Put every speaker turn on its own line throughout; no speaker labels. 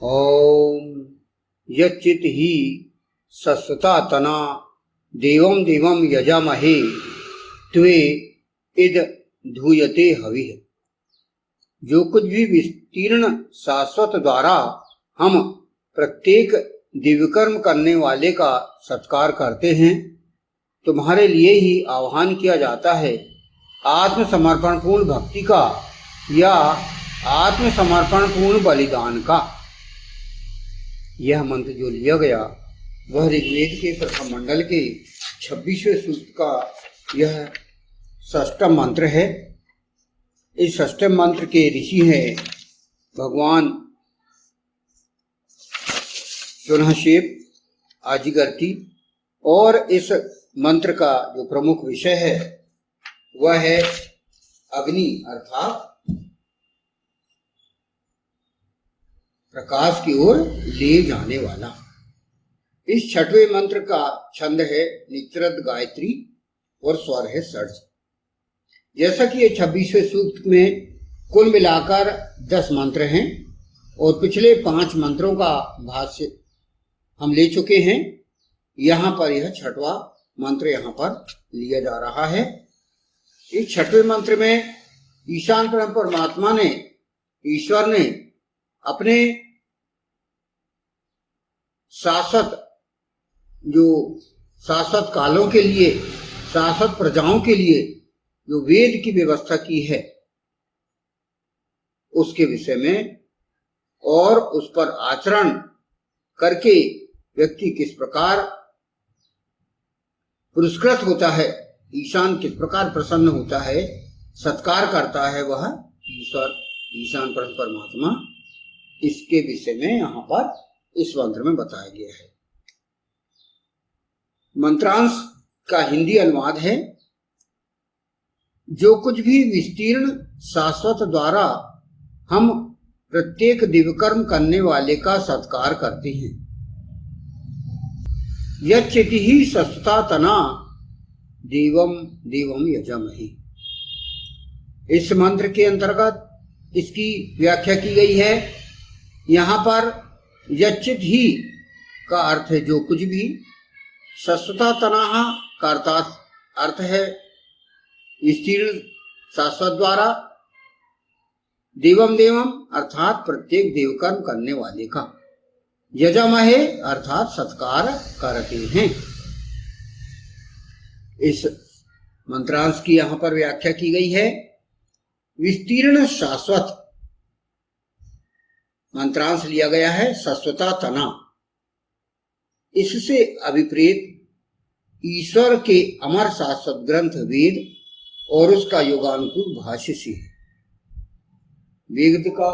ओम यच्चित ही सस्ता तना देवम देवम यजामहे त्वे इद धूयते हविः। जो कुछ भी विस्तीर्ण शाश्वत द्वारा हम प्रत्येक दिव्यकर्म करने वाले का सत्कार करते हैं, तुम्हारे लिए ही आह्वान किया जाता है आत्मसमर्पण पूर्ण भक्ति का या आत्मसमर्पण पूर्ण बलिदान का। यह मंत्र जो लिया गया वह ऋग्वेद के प्रथम मंडल के 26वें सूक्त का यह षष्ठम मंत्र है। इस षष्ठम मंत्र के ऋषि हैं भगवान सुनहशेप आजिगर्ती, और इस मंत्र का जो प्रमुख विषय है वह है अग्नि अर्थात प्रकाश की ओर ले जाने वाला। इस छठवें मंत्र का छंद है निचरद गायत्री और स्वर है षड्ज। जैसा कि ये 26वें सूक्त में कुल मिलाकर 10 मंत्र हैं और पिछले 5 मंत्रों का भाष्य हम ले चुके हैं। यहाँ पर यह 6वां मंत्र यहाँ पर लिया जा रहा है। इस 6वें मंत्र में ईशान परम परमात्मा ने, ईश्वर ने अपने शाश्वत कालों के लिए, शाश्वत प्रजाओं के लिए जो वेद की व्यवस्था की है उसके विषय में और उस पर आचरण करके व्यक्ति किस प्रकार पुरस्कृत होता है, ईशान किस प्रकार प्रसन्न होता है, सत्कार करता है वह ईश्वर, ईशान परम परमात्मा, इसके विषय में यहाँ पर इस मंत्र में बताया गया है। मंत्रांश का हिंदी अनुवाद है, जो कुछ भी विस्तीर्ण शाश्वत द्वारा हम प्रत्येक दिव्यकर्म करने वाले का सत्कार करते हैं। यच्चिति ही सस्ता तना देवम देवम यजामहे। इस मंत्र के अंतर्गत इसकी व्याख्या की गई है। यहाँ पर यच्चित ही का अर्थ है जो कुछ भी, सस्ता तनाहा का अर्थ है विस्तीर्ण शाश्वत द्वारा, देवम देवम अर्थात प्रत्येक देवकर्म करने वाले का, यजामहे अर्थात सत्कार करते हैं। इस मंत्रांश की यहाँ पर व्याख्या की गई है। विस्तीर्ण शाश्वत मंत्रांश लिया गया है शाश्वता तना। इससे अभिप्रेत ईश्वर के अमर शाश्वत ग्रंथ वेद और उसका योगानुकूल भाष्य से है। वेद का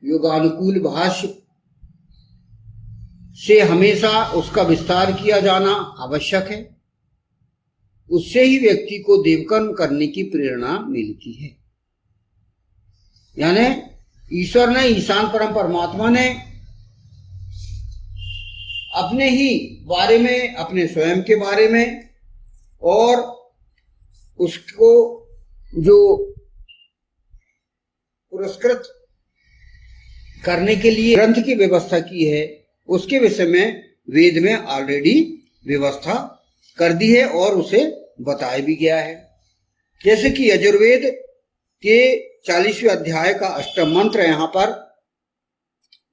योगानुकूल भाष्य से हमेशा उसका विस्तार किया जाना आवश्यक है। उससे ही व्यक्ति को देवकर्म करने की प्रेरणा मिलती है। यानी ईश्वर ने, ईशान परम परमात्मा ने अपने ही बारे में, अपने स्वयं के बारे में और उसको जो पुरस्कृत करने के लिए ग्रंथ की व्यवस्था की है उसके विषय में वेद में ऑलरेडी व्यवस्था कर दी है और उसे बताया भी गया है। जैसे कि यजुर्वेद के 40वें अध्याय का 8वां मंत्र यहाँ पर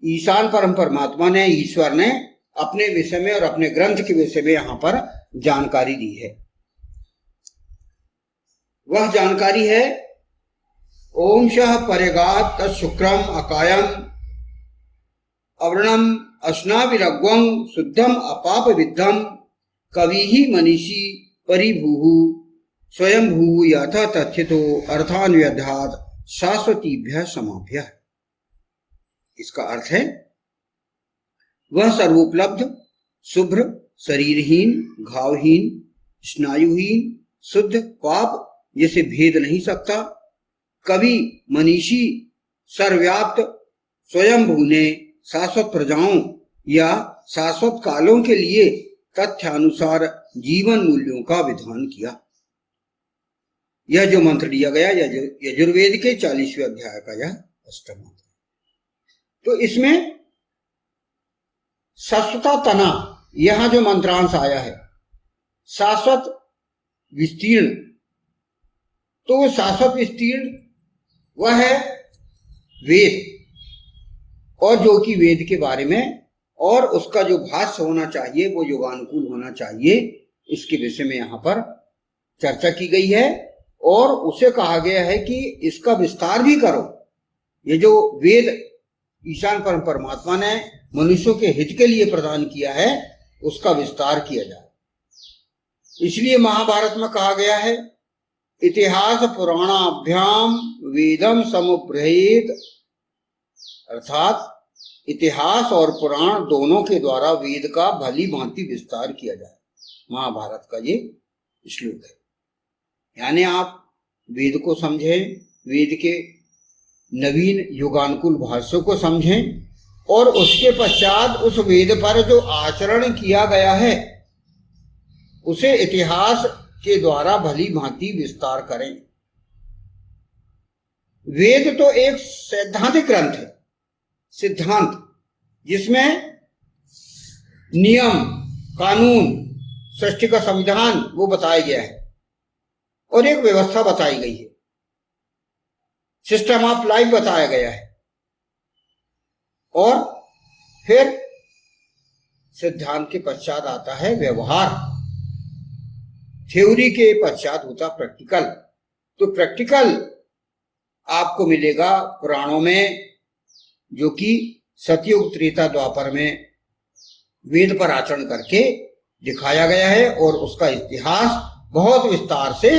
ईशान परम परमात्मा ने, ईश्वर ने अपने विषय में और अपने ग्रंथ के विषय में यहाँ पर जानकारी दी है। वह जानकारी है ओमशः परेगात् तत्शुक्रम अकायम अवर्णम अस्नाविरग्वं शुद्धम अपाप विद्धम कविहि मनीषी परिभूः स्वयं भू यथा तथितो अर्थान्व्यधात् शाश्वतीभ्य समाभ्य। इसका अर्थ है वह सर्वोपलब्ध, शुभ्र, शरीरहीन, घावहीन, स्नायुहीन, शुद्ध, पाप जिसे भेद नहीं सकता, कवि, मनीषी, सर्वव्याप्त, स्वयंभू ने शाश्वत प्रजाओं या शाश्वत कालों के लिए तथ्यानुसार जीवन मूल्यों का विधान किया। यह जो मंत्र दिया गया यजुर्वेद के 40वें अध्याय का यह अष्टम मंत्र। तो इसमें शाश्वता तना, यहां जो मंत्रांश आया है शाश्वत विस्तीर्ण, तो वो शाश्वत विस्तीर्ण वह है वेद, और जो कि वेद के बारे में और उसका जो भाष्य होना चाहिए वो योगानुकूल होना चाहिए, इसके विषय में यहाँ पर चर्चा की गई है। और उसे कहा गया है कि इसका विस्तार भी करो। ये जो वेद ईशान परम परमात्मा ने मनुष्यों के हित के लिए प्रदान किया है उसका विस्तार किया जाए। इसलिए महाभारत में कहा गया है इतिहास पुराणाभ्याम वेदम समुपब्रहीत, अर्थात इतिहास और पुराण दोनों के द्वारा वेद का भली भांति विस्तार किया जाए। महाभारत का ये श्लोक है। यानी आप वेद को समझें, वेद के नवीन युगानुकूल भाष्यों को समझें, और उसके पश्चात उस वेद पर जो आचरण किया गया है उसे इतिहास के द्वारा भली भांति विस्तार करें। वेद तो एक सैद्धांतिक ग्रंथ है, सिद्धांत, जिसमें नियम, कानून, सृष्टि का संविधान वो बताया गया है और एक व्यवस्था बताई गई है, सिस्टम ऑफ लाइफ बताया गया है। और फिर सिद्धांत के पश्चात आता है व्यवहार, थ्योरी के पश्चात होता प्रैक्टिकल। तो प्रैक्टिकल आपको मिलेगा पुराणों में, जो कि सतयुग त्रेता द्वापर में वेद पर आचरण करके दिखाया गया है, और उसका इतिहास बहुत विस्तार से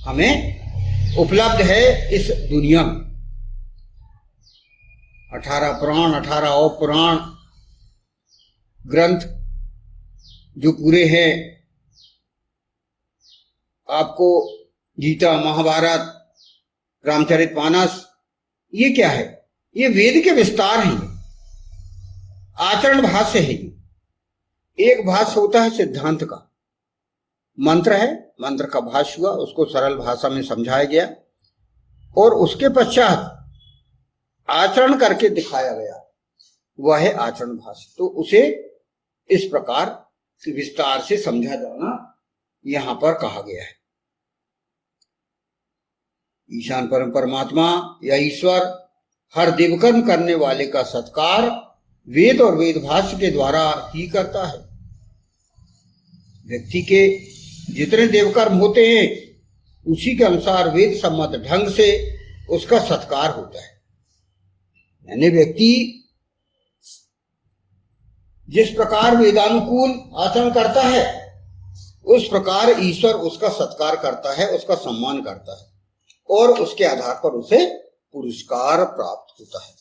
हमें उपलब्ध है इस दुनिया में। 18 पुराण, 18 और पुराण ग्रंथ जो पूरे हैं, आपको गीता, महाभारत, रामचरितमानस, ये क्या है? ये वेद के विस्तार हैं, आचरण भाष्य है। ये एक भाष्य होता है सिद्धांत का, मंत्र है, मंत्र का भाष्य हुआ, उसको सरल भाषा में समझाया गया और उसके पश्चात आचरण करके दिखाया गया, वह है आचरण भाष्य। तो उसे इस प्रकार विस्तार से समझा जाना यहां पर कहा गया है। ईशान परम परमात्मा या ईश्वर हर दिव्यकर्म करने वाले का सत्कार वेद और वेद भाष्य के द्वारा ही करता है। व्यक्ति के जितने देवकर्म होते हैं उसी के अनुसार वेद सम्मत ढंग से उसका सत्कार होता है। यानी व्यक्ति जिस प्रकार वेदानुकूल आचरण करता है उस प्रकार ईश्वर उसका सत्कार करता है, उसका सम्मान करता है, और उसके आधार पर उसे पुरस्कार प्राप्त होता है।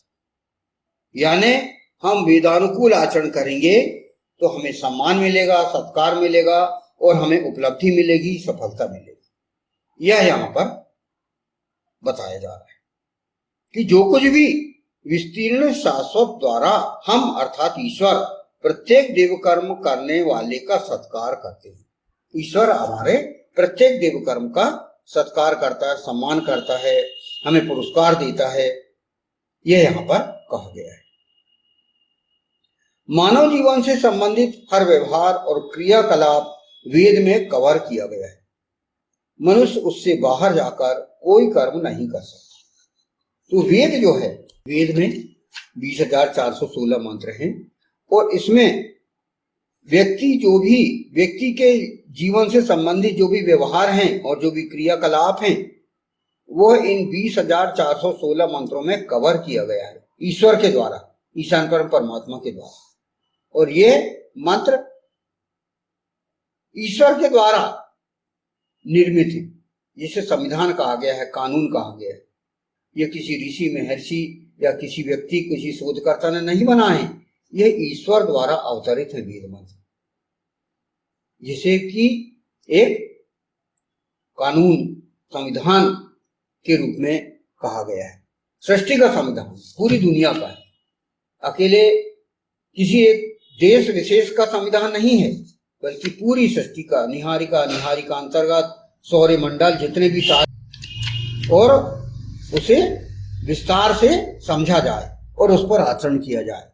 यानी हम वेदानुकूल आचरण करेंगे तो हमें सम्मान मिलेगा, सत्कार मिलेगा, और हमें उपलब्धि मिलेगी, सफलता मिलेगी। यह यहां पर बताया जा रहा है कि जो कुछ भी विस्तीर्ण शाश्वत द्वारा हम अर्थात ईश्वर प्रत्येक देवकर्म करने वाले का सत्कार करते हैं। ईश्वर हमारे प्रत्येक देवकर्म का सत्कार करता है, सम्मान करता है, हमें पुरस्कार देता है, यह यहां पर कहा गया है। मानव जीवन से संबंधित हर व्यवहार और क्रियाकलाप वेद में कवर किया गया है। मनुष्य उससे बाहर जाकर कोई कर्म नहीं कर सकता। तो वेद जो है, वेद में 20,416 मंत्र हैं, और इसमें व्यक्ति के जीवन से संबंधित जो भी व्यवहार हैं और जो भी क्रियाकलाप हैं वो इन 20,416 मंत्रों में कवर किया गया है ईश्वर के द्वारा, ईशान परम परमात्मा के द्वारा। और ये मंत्र ईश्वर के द्वारा निर्मित है, जिसे संविधान कहा गया है, कानून कहा गया है। ये किसी ऋषि, महर्षि या किसी व्यक्ति, किसी शोधकर्ता ने नहीं बनाए हैं, यह ईश्वर द्वारा अवतरित है वेद मंत्र, जिसे कि एक कानून, संविधान के रूप में कहा गया है। सृष्टि का संविधान पूरी दुनिया का है, अकेले किसी एक देश विशेष का संविधान नहीं है, बल्कि पूरी सृष्टि का, निहारिका अंतर्गत सौर्य मंडल जितने भी तारे, और उसे विस्तार से समझा जाए और उस पर आचरण किया जाए।